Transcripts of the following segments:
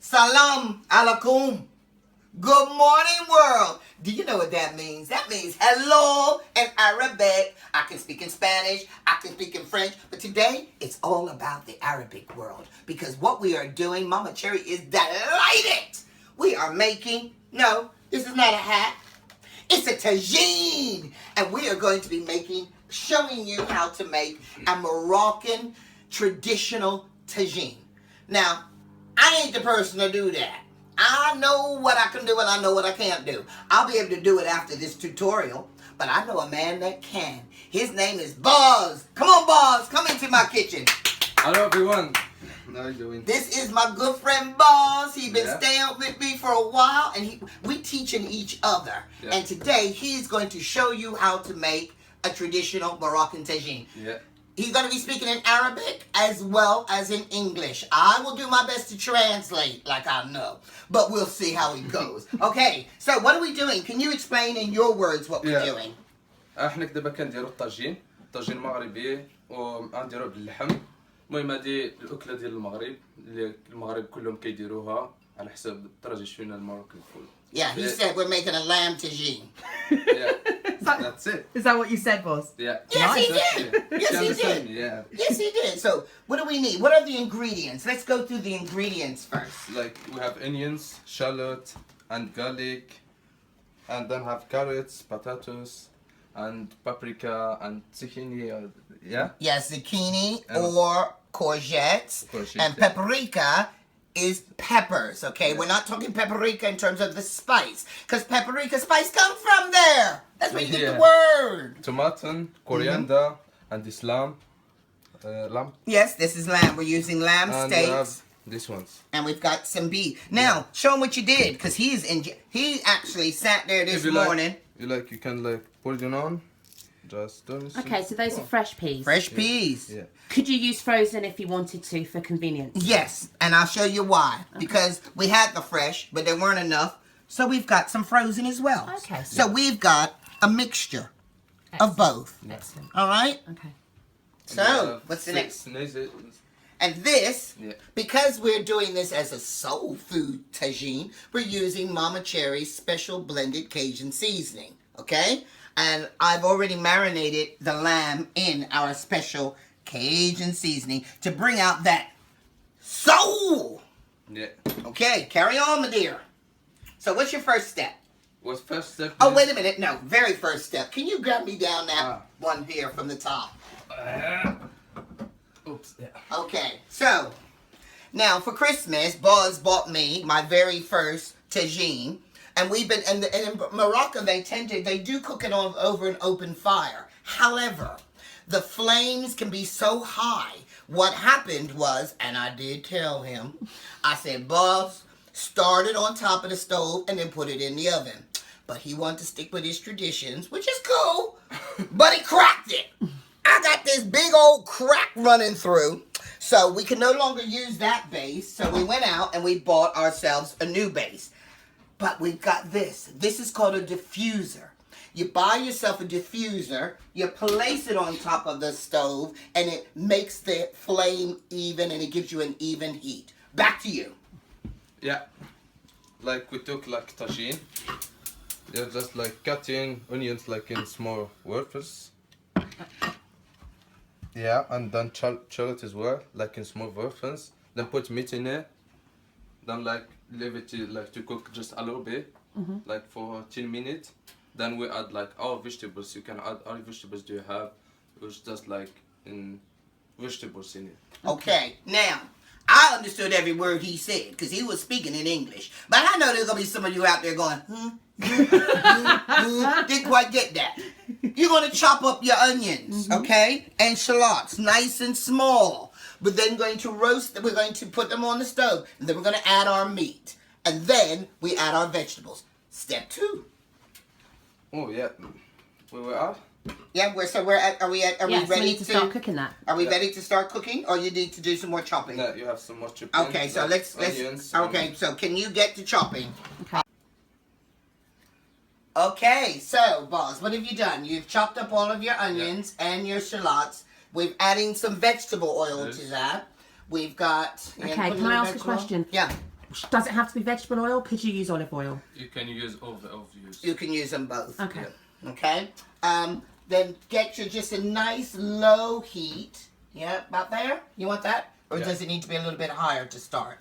Salam alaikum. Good morning, world. Do you know what that means? That means hello in Arabic. I can speak in Spanish. I can speak in French. But today, it's all about the Arabic world. Because what we are doing, Mama Cherri is delighted. We are making, no, this is not a hat. It's a tagine. And we are going to be showing you how to make a Moroccan traditional tagine. Now, I ain't the person to do that. I know what I can do and I know what I can't do. I'll be able to do it after this tutorial, but I know a man that can. His name is Buzz. Come on, Buzz. Come into my kitchen. Hello, everyone. How are you doing? This is my good friend Buzz. He's been staying with me for a while, and we teaching each other. Yeah. And today, he's going to show you how to make a traditional Moroccan tagine. Yeah. He's going to be speaking in Arabic as well as in English. I will do my best to translate like I know, but we'll see how it goes. Okay, so what are we doing? Can you explain in your words what we're doing? احنا دابا كنديروا الطاجين مغربي وغنديروه باللحم. المهم هذه الاكله ديال المغرب اللي المغرب كلهم كيديروها على حساب التراديشنال ماروكان فود. Yeah, he said we're making a lamb tagine. Yeah, that's it. Is that what you said, boss? Yeah. Yes, he did. Yes, he did. Yeah. Yes, he did. So, what do we need? What are the ingredients? Let's go through the ingredients first. Like we have onions, shallot, and garlic, and then have carrots, potatoes, and paprika and zucchini. Yeah. Yes, zucchini or courgettes. And paprika is peppers, okay? We're not talking paprika in terms of the spice, because paprika spice comes from there. That's where you get the word. Tomato, coriander, and this lamb. Yes, this is lamb. We're using lamb steaks. And we have these ones. And we've got some beef. Now, show him what you did, because he actually sat there this morning. You can put it on. Okay, so those are fresh peas. Fresh peas. Yeah. Could you use frozen if you wanted to for convenience? Yes, and I'll show you why. Okay. Because we had the fresh, but there weren't enough. So we've got some frozen as well. Okay. So we've got a mixture of both. Excellent. All right? Okay. So, what's the next? And this, because we're doing this as a soul food tagine, we're using Mama Cherri's special blended Cajun seasoning. Okay? And I've already marinated the lamb in our special Cajun seasoning to bring out that soul. Yeah. Okay, carry on, my dear. So what's your first step? What's first step? Oh, wait a minute. No, very first step. Can you grab me down that one here from the top? Oops. Yeah. Okay, so now for Christmas, Buzz bought me my very first tagine. And we've been, and in Morocco, they do cook it over an open fire. However, the flames can be so high. What happened was, and I did tell him, I said, Buzz, start it on top of the stove and then put it in the oven. But he wanted to stick with his traditions, which is cool, but he cracked it. I got this big old crack running through. So we can no longer use that base. So we went out and we bought ourselves a new base. But we've got this. This is called a diffuser. You buy yourself a diffuser, you place it on top of the stove, and it makes the flame even, and it gives you an even heat. Back to you. Yeah. We took tagine. They're just cutting onions in small waffles. Yeah, and then shallot as well, in small waffles. Then put meat in it. Then leave it to cook just a little bit, for 10 minutes. Then we add our vegetables. You can add all vegetables do you have, which just in vegetables in it. Okay, now I understood every word he said because he was speaking in English. But I know there's gonna be some of you out there going, didn't quite get that. You're gonna chop up your onions, okay, and shallots, nice and small. We're then going to roast them. We're going to put them on the stove. And then we're going to add our meat. And then we add our vegetables. Step 2. Oh, yeah. Where we are? Yeah, are we ready we need to start cooking that. Are we ready to start cooking, or you need to do some more chopping? No, you have some more chopping. Okay, so let's okay, so can you get to chopping? Okay, so boss, what have you done? You've chopped up all of your onions and your shallots. We're adding some vegetable oil to that. We've got... Okay, can I ask a question? Yeah. Does it have to be vegetable oil? Could you use olive oil? You can use all of use. You can use them both. Okay. Yeah. Okay. Then get you just a nice low heat. Yeah, about there. You want that, or Yeah. does it need to be a little bit higher to start?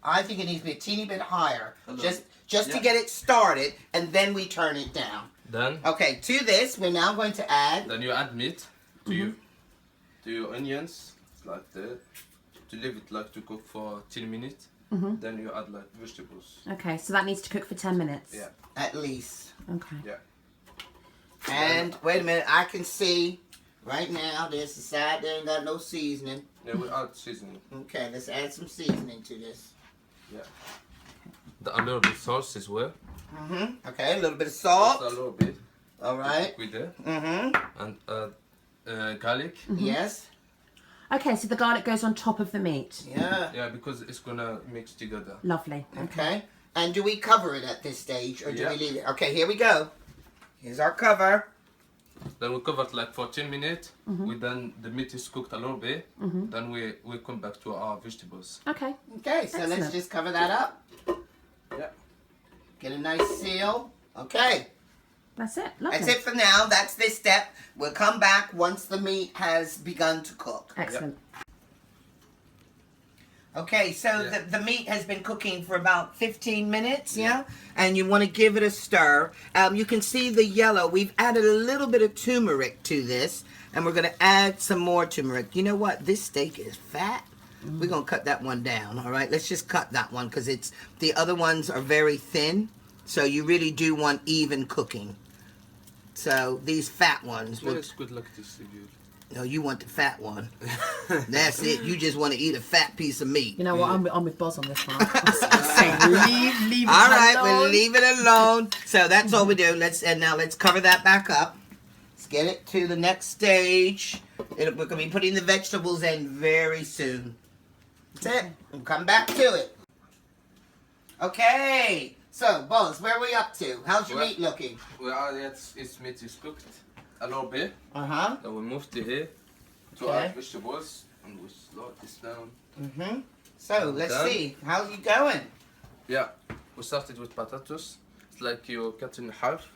I think it needs to be a teeny bit higher, just to Yeah. get it started, and then we turn it down. Then. Okay. To this, we're now going to add. Then you add meat to your onions like that. To leave it like to cook for 10 minutes. Then you add like vegetables. Okay, so that needs to cook for 10 minutes. Yeah. At least. Okay. Yeah. And wait a minute, I can see right now there's the side there ain't got no seasoning. Yeah, we add seasoning. Okay, let's add some seasoning to this. Yeah. A little bit sauce as well. Okay, a little bit of salt. Just a little bit. All right. With it. Mm-hmm. And garlic. Yes. Okay, so the garlic goes on top of the meat. Yeah. Yeah, because it's gonna mix together. Lovely. Okay. And do we cover it at this stage, or do Yeah. we leave it? Okay, here we go. Here's our cover. Then we cover it like for 10 minutes. Then the meat is cooked a little bit. Then we come back to our vegetables. Okay. Okay, so let's Excellent. just cover that up. Yeah. Get a nice seal. Okay. That's it. Lovely. That's it for now. That's this step. We'll come back once the meat has begun to cook. Excellent. Okay, so Yeah. the meat has been cooking for about 15 minutes, yeah? And you want to give it a stir. You can see the yellow. We've added a little bit of turmeric to this, and we're going to add some more turmeric. You know what? This steak is fat. We're going to cut that one down, all right? Let's just cut that one because it's the other ones are very thin, so you really do want even cooking. So these fat ones, Yeah, it's good like this if you. no, you want the fat one. That's it. You just want to eat a fat piece of meat. You know what? I'm with Boz on this one. I'm saying leave it All right, alone. we'll leave it alone. So that's all we do. Now let's cover that back up. Let's get it to the next stage. We're going to be putting the vegetables in very soon. That's it. We'll come back to it. Okay. So, Buzz, where are we up to? How's your Well- meat looking? Its meat is cooked a little bit. Uh-huh. Then we move to here to Okay. add vegetables and we slow this down. Mm-hmm. So, let's Done. see. How's you going? Yeah, we started with potatoes. It's like you cut in half,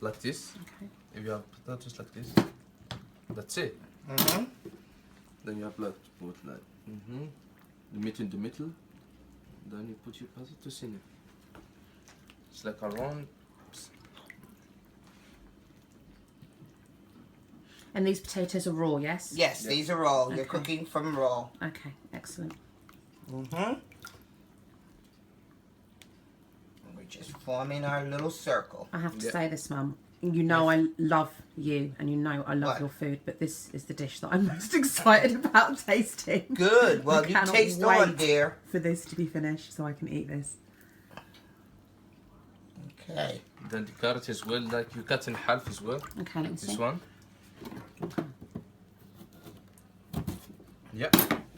like this. Okay. If you have potatoes like this, that's it. Mm-hmm. Then you have like put like the meat in the middle. Then you put your potatoes in it. It's like a round. And these potatoes are raw, yes? Yes, Yeah. these are raw. You're Okay. cooking from raw. Okay, excellent. Mm-hmm. We're just forming our little circle. I have to Yeah. say this, Mum. You know I love you and you know I love What? your food, but this is the dish that I'm most excited about tasting. Good. Well, I you cannot taste wait on, dear. for this to be finished so I can eat this. Okay. Then the carrot as well, like you cut in half as well. Okay, let me see. This one. Yeah.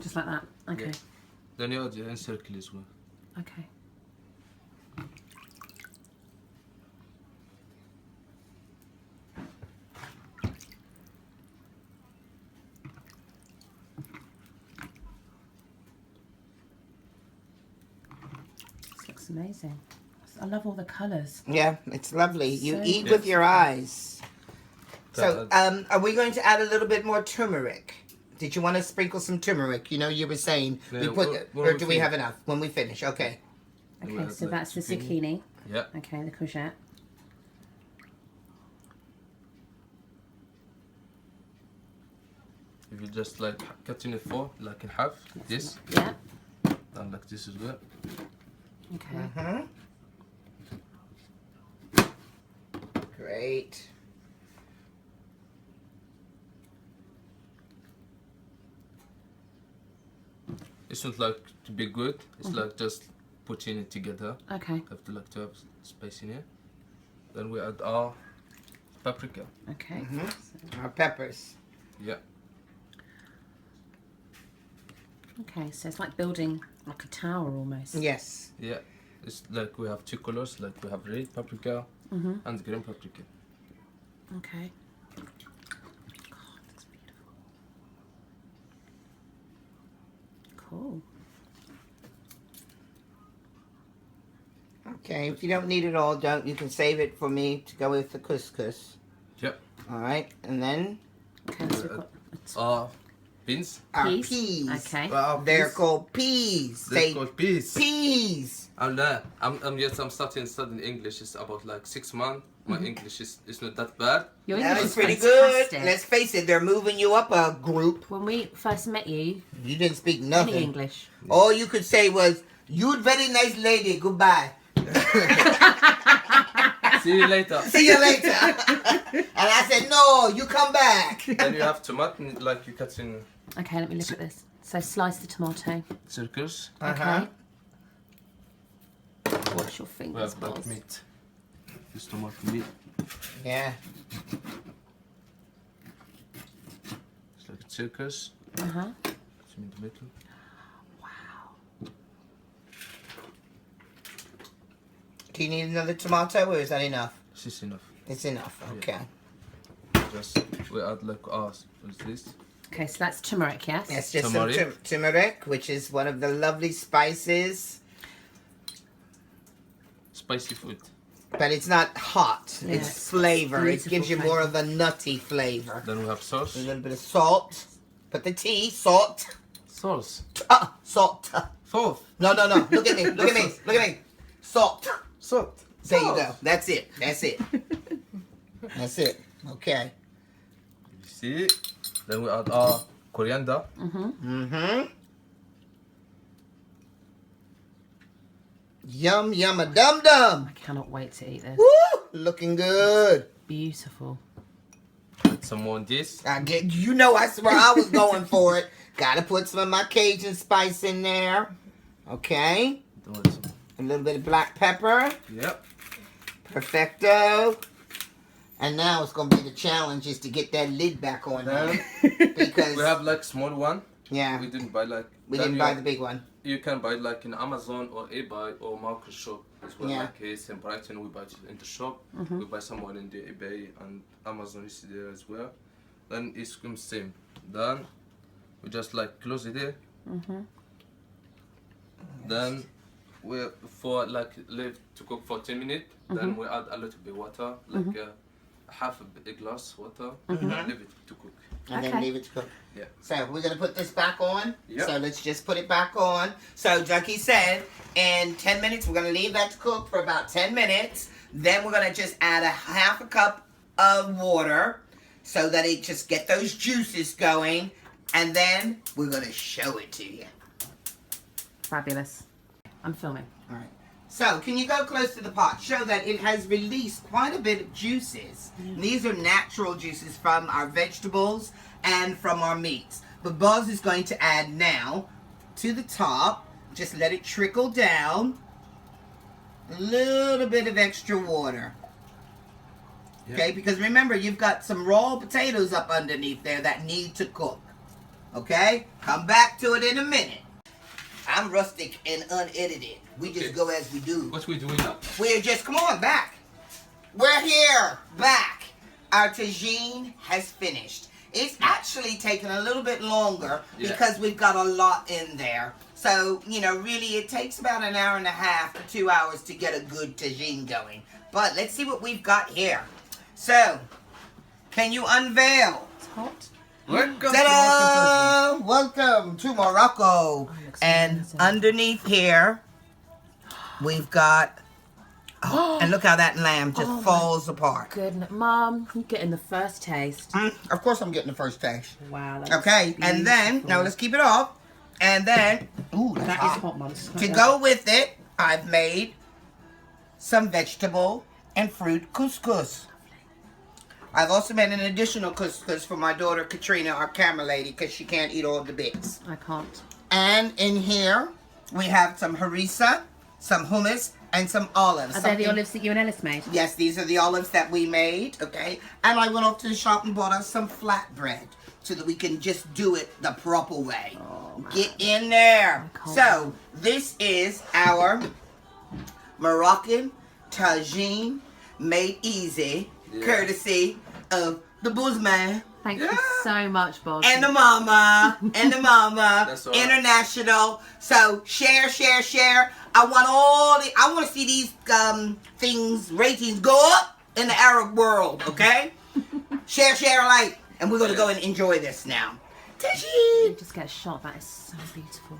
Just like that. Okay. Yeah. Then you add the circle as well. Okay. This looks amazing. I love all the colours. Yeah, it's lovely. You So eat good. with your eyes. So, That- are we going to add a little bit more turmeric? Did you want to sprinkle some turmeric? You know, you were saying Yeah, we put, when or we do we finish. have enough when we finish? Okay. We Okay, add, so like, that's the zucchini. zucchini. Yeah. Okay, the courgette. If you just like cut in four, like in half, this, Yeah. and like this as well. Okay. Mm-hmm. Great. It's not like to be good. It's like just putting it together. Okay. Have to like to have space in here. Then we add our paprika. Okay. Our peppers. Yeah. Okay, so it's like building like a tower almost. Yes. Yeah. It's like we have two colors. Like we have red paprika and green paprika. Okay. God, looks beautiful. Cool. Okay, if you don't need it all, don't. You can save it for me to go with the couscous. Yep. All right, and then Okay, so we've got Beans. our peas. peas. Okay. They're called peas. They're called peas. Peas. I'm starting studying English. It's about like 6 months. My English is not that bad. Your That English is is pretty fantastic. good. Let's face it, they're moving you up a group. When we first met you, You didn't speak any nothing. English. All you could say was, "You're very nice lady. Goodbye." See you later. See you later. And I said, "No, you come back." Then you have tomato, like you cut in Okay, let me look at this. So slice the tomato. circles. Okay. Wash your We fingers, have like Boz. meat. This tomato meat. Yeah. It's like a circus. Uh-huh. It's in the middle. Wow. Do you need another tomato, or is that enough? This is enough. It's enough. Okay. Just we add like what's this? Okay, so that's turmeric, yes? That's just Turmeric. some turmeric, which is one of the lovely spices, Spicy food. but it's not hot. Yeah, It's it's flavor. It beautiful gives you more of a nutty flavor. Then we have sauce. A little bit of salt. Put the tea, salt. Sauce. Salt. Sauce. No. Look at me. Look at me. Look at me. Salt. Salt. There you go. That's it. That's it. That's it. Okay. You see? Then we add our coriander. Mm-hmm. Yum, yum, a dum dum. I cannot wait to eat this. Woo! Looking good. Beautiful. Put some more on this. You know, I swear I was going for it. Gotta put some of my Cajun spice in there. Okay. Don't want some. A little bit of black pepper. Yep. Perfecto. And now it's gonna be the challenge is to get that lid back on there. Because We have like small one. yeah, We didn't buy like. we then didn't you buy have- the big one. You can buy like in Amazon or eBay or market shop as well. Yeah. Like it's in Brighton, we buy it in the shop. We buy someone in the eBay and Amazon is there as well. Then it's the same. Then we just like close it here. Then we for like leave to cook for 10 minutes. Then we add a little bit water, like half a big glass water. And leave it to cook. And then Okay. leave it to cook. Yeah. So we're gonna put this back on. Yep. So let's just put it back on. So Junkie said in 10 minutes we're gonna leave that to cook for about 10 minutes. Then we're gonna just add a half a cup of water so that it just get those juices going. And then we're gonna show it to you. Fabulous. I'm filming. All right. So, can you go close to the pot? Show that it has released quite a bit of juices. These are natural juices from our vegetables and from our meats. But Buzz is going to add now to the top. Just let it trickle down. A little bit of extra water. Yeah. Okay, because remember, you've got some raw potatoes up underneath there that need to cook. Okay? Come back to it in a minute. I'm rustic and unedited. We just Okay. go as we do. What we doing now? We're just, come on, back. We're here, back. Our tagine has finished. It's actually taken a little bit longer Yeah. because we've got a lot in there. So, you know, really it takes about an hour and a half to 2 hours to get a good tagine going. But let's see what we've got here. So, can you unveil? It's hot. Welcome to Ta-da! Welcome to Morocco. looks And amazing. underneath here, we've got. Oh, and look how that lamb just Oh my falls apart. Goodness. Mum, you're getting the first taste. Of course, I'm getting the first taste. Wow. That Okay, looks and then beautiful. now let's keep it off. And then, ooh, that's That hot. is hot, Mum. Just To like go with it, I've made some vegetable and fruit couscous. I've also made an additional couscous for my daughter Katrina, our camera lady, because she can't eat all the bits. I can't. And in here, we have some harissa, some hummus, and some olives. Are they the Something- olives that you and Ellis made? Yes, these are the olives that we made, okay? And I went off to the shop and bought us some flatbread so that we can just do it the proper way. Oh, man. Get in there. I can't. So, this is our Moroccan tagine made easy, Yeah. courtesy of the Buzzman, Thank you so much, Boz. and the Momma, That's all right. International. So share. I want to see these things, ratings go up in the Arab world, okay? share, like, and we're going to go and enjoy this now. Tagine! You just get a shot. That is so beautiful.